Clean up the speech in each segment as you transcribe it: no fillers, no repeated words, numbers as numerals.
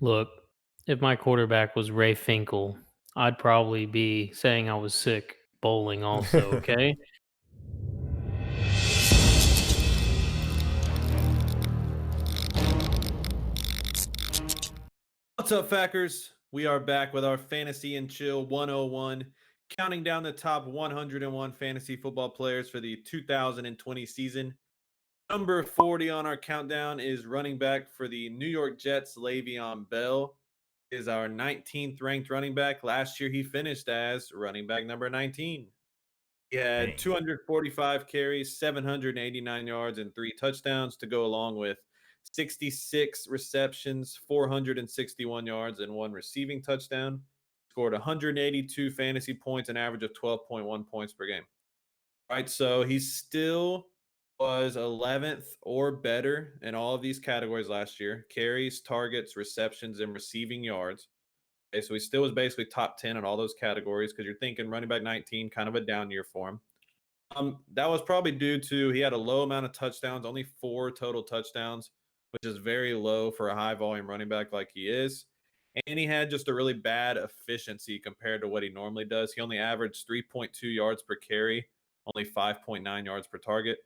Look, if my quarterback was Ray Finkel, I'd probably be saying I was sick bowling also, okay? What's up, Fackers? We are back with our Fantasy and Chill 101, counting down the top 101 fantasy football players for the 2020 season. Number 40 on our countdown is running back for the New York Jets, Le'Veon Bell. Is our 19th ranked running back. Last year, he finished as running back number 19. He had Dang. 245 carries, 789 yards, and 3 touchdowns to go along with 66 receptions, 461 yards, and 1 receiving touchdown. Scored 182 fantasy points, an average of 12.1 points per game. Right, so he still was 11th or better in all of these categories last year: carries, targets, receptions, and receiving yards. Okay, so he still was basically top 10 in all those categories because you're thinking running back 19, kind of a down year for him. That was probably due to he had a low amount of touchdowns, only 4 total touchdowns, which is very low for a high volume running back like he is. And he had just a really bad efficiency compared to what he normally does. He only averaged 3.2 yards per carry, only 5.9 yards per target.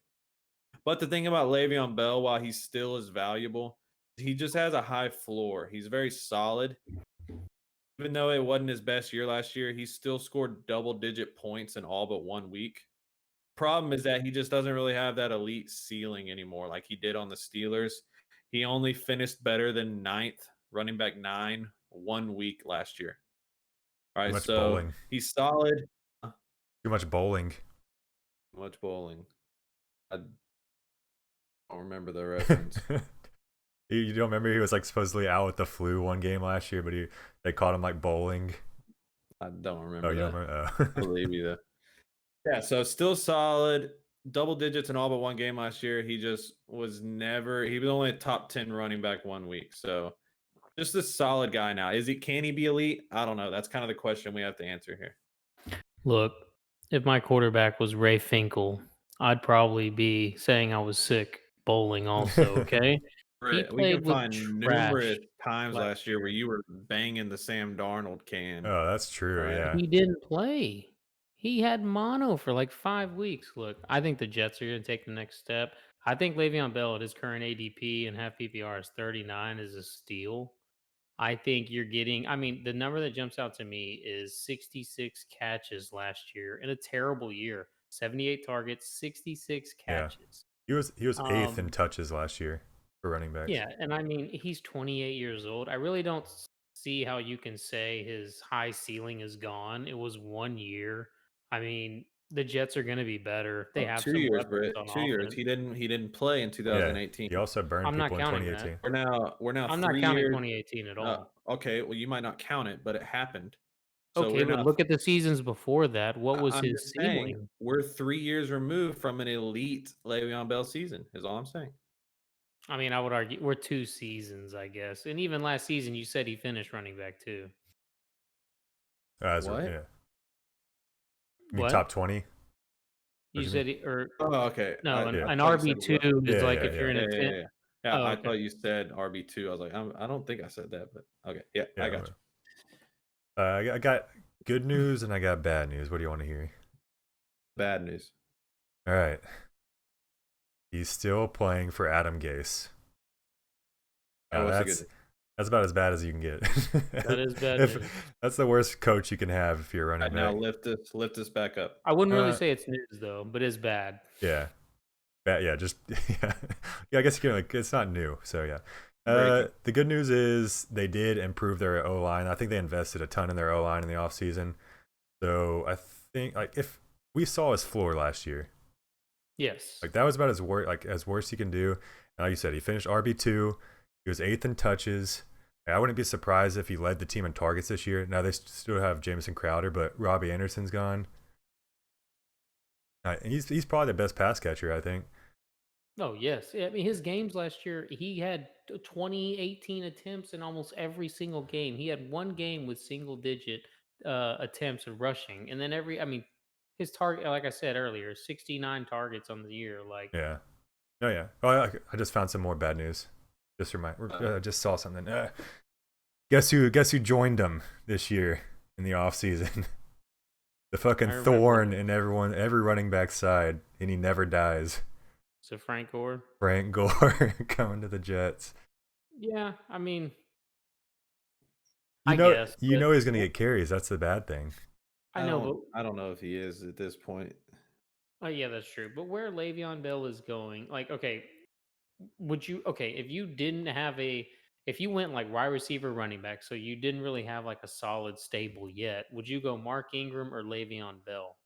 But the thing about Le'Veon Bell, while he still is valuable, he just has a high floor. He's very solid. Even though it wasn't his best year last year, he still scored double digit points in all but 1 week. Problem is that he just doesn't really have that elite ceiling anymore like he did on the Steelers. He only finished better than ninth, running back 9, 1 week last year. All Too right, much so bowling. he's solid. Too much bowling. Much bowling. I don't remember the you reference. don't remember he was like supposedly out with the flu one game last year, but they caught him like bowling. I don't Oh, remember you don't that. remember? I believe you though. Yeah, so still solid. Double digits in all but one game last year. He just was never, he was only a top 10 running back 1 week. So just a solid guy now. Can he be elite? I don't know. That's kind of the question we have to answer here. Look, if my quarterback was Ray Finkel, I'd probably be saying I was sick bowling also, okay? He We can played with find numerous trash times last last year where year. you were banging the Sam Darnold can. Oh, that's true. Right. Yeah. He didn't play. He had mono for like 5 weeks. Look, I think the Jets are gonna take the next step. I think Le'Veon Bell at his current ADP and half PPR is 39 is a steal. I think you're getting I mean, the number that jumps out to me is 66 catches last year in a terrible year. 78 targets, 66 Yeah. catches. He was eighth in Um, touches last year for running backs. yeah, and I mean, he's 28 years old. I really don't see how you can say his high ceiling is gone. It was 1 year. I mean, the Jets are gonna be better. They Oh, have 2 some years, weapons Britt. on 2 years. offense. He didn't play in Yeah. 2018. He also burned I'm not people in counting that. 2018. We're now I'm not 3 counting years. 2018 at all. Okay, well you might not count it, but it happened. So Okay, we're but now look at the seasons before that. What was I'm his just saying ceiling? we're 3 years removed from an elite Le'Veon Bell season, is all I'm saying. I mean, I would argue we're 2 seasons, I guess. And even last season, you said he finished running back too. As What? yeah. You mean What? top 20? What You do you mean? said he or Oh, okay. no, I Yeah. an thought you said RB2 what? is Yeah. like Yeah. if you're Yeah. in Yeah, a yeah, 10. yeah. Yeah, Oh, I okay. thought you said RB2. I was like, I don't think I said that, but okay. Yeah, I Yeah. got you. I got good news and I got bad news. What do you want to hear? Bad news. All right. He's still playing for Adam Gase. Oh, Now what's the good that's news? that's about as bad as you can get. That is bad news. If that's the worst coach you can have if you're a All running right, now back. lift us back up. I wouldn't really Uh, say it's news though, but it's bad. yeah, bad. Yeah, just yeah. Yeah. I guess you can like it's not new. So yeah. Breaking. The good news is they did improve their O line. I think they invested a ton in their O line in the offseason. So I think like if we saw his floor last year, Yes. like that was about as worst he can do. And like you said, he finished RB2. He was eighth in touches. I wouldn't be surprised if he led the team in targets this year. Now they still have Jamison Crowder, but Robbie Anderson's gone. He's probably the best pass catcher, I think. Oh, yes. I mean, his games last year, he had 20, 18 attempts in almost every single game. He had one game with single digit attempts of rushing. And then I mean, his target, like I said earlier, 69 targets on the year. Like, Yeah. Oh yeah. Oh, I just found some more bad news. Just Uh, just saw something. Guess who joined him this year in the offseason? The fucking I remember. thorn in every running back side, and he never dies. So Frank Gore. Frank Gore coming to the Jets. Yeah, I mean, You I know, guess. you But know he's gonna get carries. That's the bad thing. I know, I don't know if he is at this point. but yeah, that's true. But where Le'Veon Bell is going, like, okay, would you okay if you didn't have if you went like wide receiver running back, so you didn't really have like a solid stable yet, would you go Mark Ingram or Le'Veon Bell?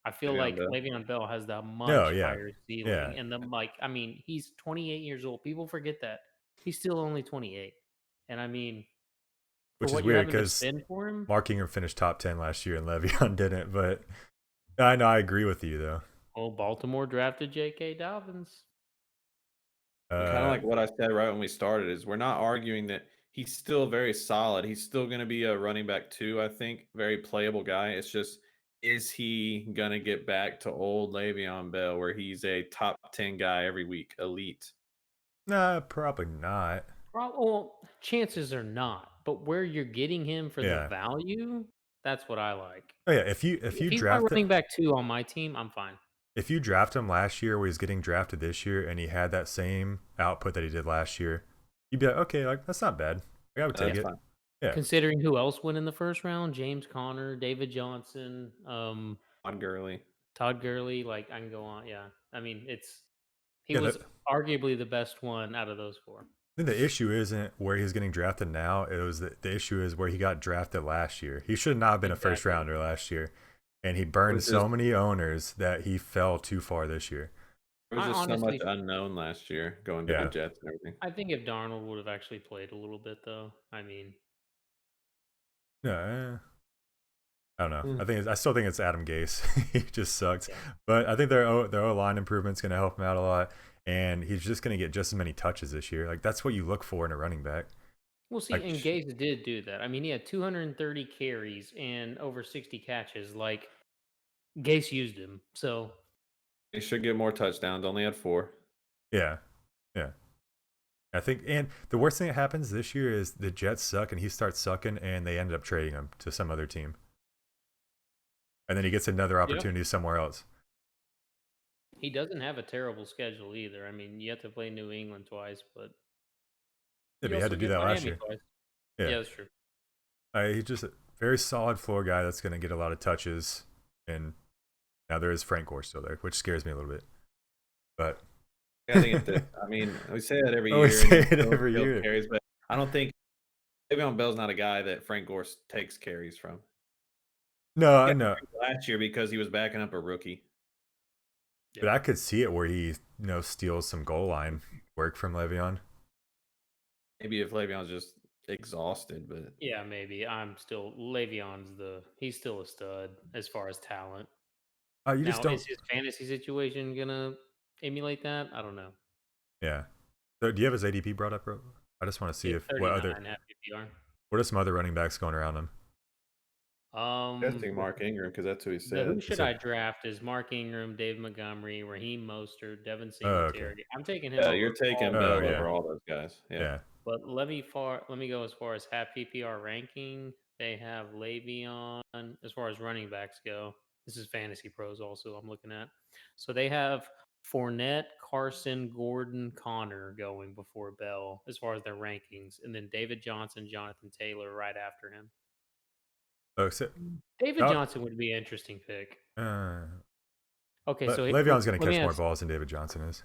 I feel Le'Veon like Bell. Le'Veon Bell has the No, much yeah, higher yeah, ceiling, and the like. I mean, he's 28 years old. People forget that he's still only 28, and I mean, for which is what you're weird having to because spend for him, Mark Ingram finished top 10 last year and Le'Veon didn't. But I know I agree with you though. well, Baltimore drafted J.K. Dobbins. And kind of Uh, like what I said right when we started is we're not arguing that he's still very solid. He's still going to be a running back too, I think. Very playable guy. It's just, is he going to get back to old Le'Veon Bell where he's a top 10 guy every week, elite? nah, probably not. Well, chances are not, but where you're getting him for the Yeah. value, that's what I like. Oh yeah, if If you he's my draft it, running back 2 on my team, I'm fine. if you draft him last year where he's getting drafted this year and he had that same output that he did last year, you'd be like, okay, like that's not bad. Like, I would take That's it. fine. Yeah. Considering who else went in the first round, James Conner, David Johnson, On Gurley. Todd Gurley, like I can go on. Yeah. I mean, he Yeah, was arguably the best one out of those 4. I think the issue isn't where he's getting drafted now. It was the issue is where he got drafted last year. He should not have been a first Exactly. rounder last year. And he burned so many owners that he fell too far this year. There was I just so much honestly unknown last year going to Yeah. the Jets and everything. I think if Darnold would have actually played a little bit though, I mean, Yeah. I don't know. Mm. I still think it's Adam Gase. He just sucks. Yeah. But I think their O line improvement's going to help him out a lot, and he's just going to get just as many touches this year. Like that's what you look for in a running back. we'll see. Like, And Gase did do that. I mean, he had 230 carries and over 60 catches. Like Gase used him. So They should get more touchdowns. Only had 4. yeah, yeah. I think, and the worst thing that happens this year is the Jets suck, and he starts sucking, and they ended up trading him to some other team, and then he gets another opportunity somewhere else. he doesn't have a terrible schedule either. I mean, you have to play New England twice, but Yeah, but you he had also to do get that last Miami year. twice. Yeah, Yeah, that's true. he's just a very solid floor guy that's going to get a lot of touches, and now there is Frank Gore still there, which scares me a little bit. But I think I mean, we say that every year. we say and it every year. Carries, but I don't think Le'Veon Bell's not a guy that Frank Gore takes carries from. No, He I got know, carries last year because he was backing up a rookie. but I could see it where he steals some goal line work from Le'Veon. Maybe if Le'Veon's just exhausted, but Yeah, maybe. He's still a stud as far as talent. You Now, just don't. is his fantasy situation gonna emulate that? I don't know. Yeah. So do you have his ADP brought up, bro? I just want to see Yeah, if 39 half PPR. what are some other running backs going around him. testing Mark Ingram because that's who he The said. who should I draft is Mark Ingram, Dave Montgomery, Raheem Mostert, Devin Singletary. Okay. I'm taking him. Yeah, over you're taking all Bell of them. over all those guys. Yeah. But let me go as far as half PPR ranking. They have Le'Veon as far as running backs go. This is Fantasy Pros also I'm looking at. So they have Fournette, Carson, Gordon, Connor going before Bell as far as their rankings, and then David Johnson, Jonathan Taylor right after him. Oh, so, David Johnson would be an interesting pick. Okay, but so Le'Veon's going to catch more balls than David Johnson is.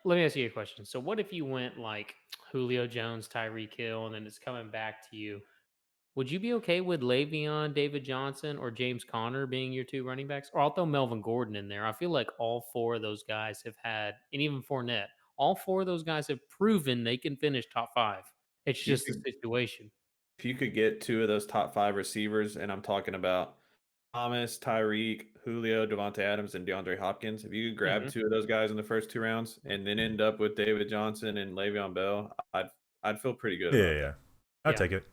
Let me ask you a question. So what if you went like Julio Jones, Tyreek Hill, and then it's coming back to you? Would you be okay with Le'Veon, David Johnson, or James Conner being your 2 running backs? Or I'll throw Melvin Gordon in there. I feel like all 4 of those guys have had, and even Fournette, all 4 of those guys have proven they can finish top 5. It's just the situation. If you could get 2 of those top 5 receivers, and I'm talking about Thomas, Tyreek, Julio, Devontae Adams, and DeAndre Hopkins, if you could grab 2 of those guys in the first 2 rounds and then end up with David Johnson and Le'Veon Bell, I'd feel pretty good about that. I'd take it.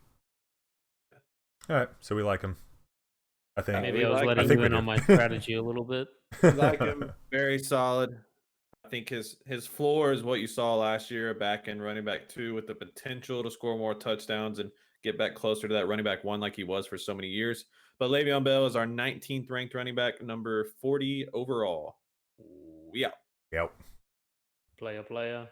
All right, so we like him. I think Maybe I was letting you in on my strategy a little bit. We like him. Very solid. I think his floor is what you saw last year, a back end running back 2 with the potential to score more touchdowns and get back closer to that running back 1 like he was for so many years. But Le'Veon Bell is our 19th ranked running back, number 40 overall. We out. Yep. Player.